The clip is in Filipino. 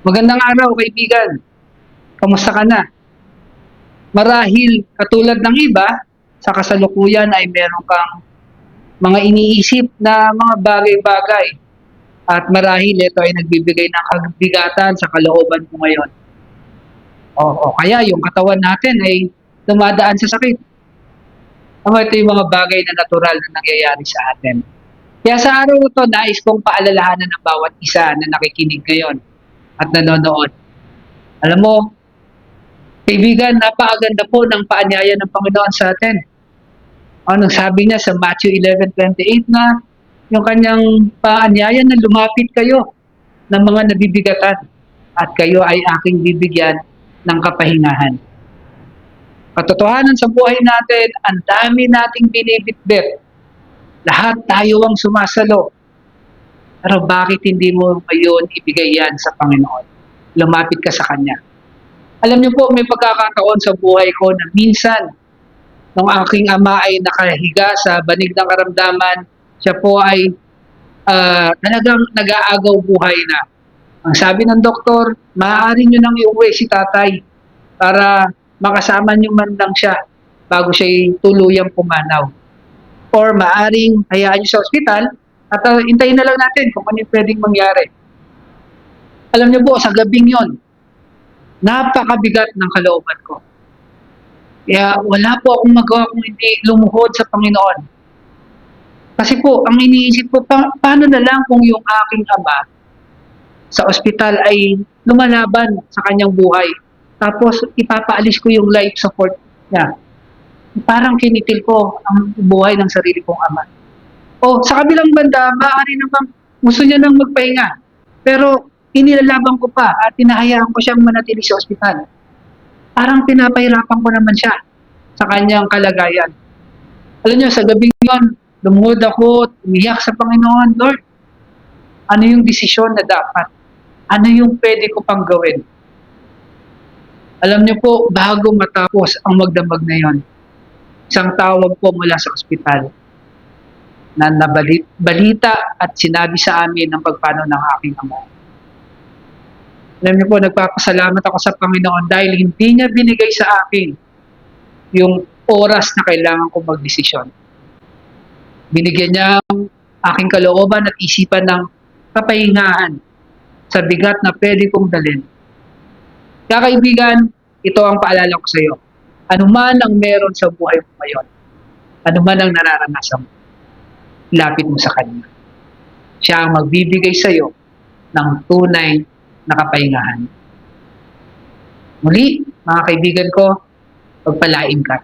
Magandang araw, kaibigan. Kamusta ka na? Marahil katulad ng iba, sa kasalukuyan ay meron kang mga iniisip na mga bagay-bagay at marahil ito ay nagbibigay ng kabigatan sa kalooban mo ngayon. O kaya yung katawan natin ay dumadaan sa sakit. Ito yung mga bagay na natural na nangyayari sa atin. Kaya sa araw na ito, nais kong paalalahanan ng bawat isa na nakikinig ngayon at nanonood. Alam mo, kaibigan, napakaganda po ng paanyaya ng Panginoon sa atin. Anong sabi niya sa Matthew 11:28 na yung kanyang paanyaya na lumapit kayo ng mga nabibigatan at kayo ay aking bibigyan ng kapahingahan. Katotohanan sa buhay natin, ang dami nating binibitbit. Lahat tayo ang sumasalo. Pero bakit hindi mo ngayon ibigay yan sa Panginoon? Lumapit ka sa Kanya. Alam niyo po, may pagkakataon sa buhay ko na minsan, nung aking ama ay nakahiga sa banig ng karamdaman, siya po ay talagang nag-aagaw buhay na. Ang sabi ng doktor, maaari niyo nang iuwi si tatay para makasama niyo man lang siya bago siya tuluyang pumanaw. Or maaring hayaan niyo sa ospital at hintayin na lang natin kung ano yung pwedeng mangyari. Alam niyo po, sa gabing yon, napakabigat ng kalooban ko. Kaya wala po akong magawa kung hindi lumuhod sa Panginoon. Kasi po, ang iniisip ko, paano na lang kung yung aking ama sa ospital ay lumalaban sa kanyang buhay. Tapos ipapaalis ko yung life support niya. Parang kinitil ko ang buhay ng sarili kong ama. O sa kabilang banda, maaari namang gusto niya nang magpahinga. Pero inilalaban ko pa at tinahayaan ko siyang manatili sa ospital. Parang pinapahirapan ko naman siya sa kanyang kalagayan. Alam niyo, sa gabi yon, lumuhod ako, umiyak sa Panginoon, Lord, ano yung desisyon na dapat? Ano yung pwede ko pang gawin? Alam niyo po, bago matapos ang magdamag na yon, isang tawag po mula sa ospital na nabalita at sinabi sa amin ng pagpano ng aking ama. Alam niyo po, nagpapasalamat ako sa Panginoon dahil hindi niya binigay sa akin yung oras na kailangan kong magdesisyon. Binigyan niya ang aking kalooban at isipan ng kapahingahan sa bigat na pwede kong dalhin. Kaya kaibigan, ito ang paalala ko sa iyo. Ano man ang meron sa buhay mo ngayon, ano man ang nararanasan mo, lapit mo sa Kanya. Siya ang magbibigay sa iyo ng tunay na kapahingahan. Muli, mga kaibigan ko, pagpalain ka.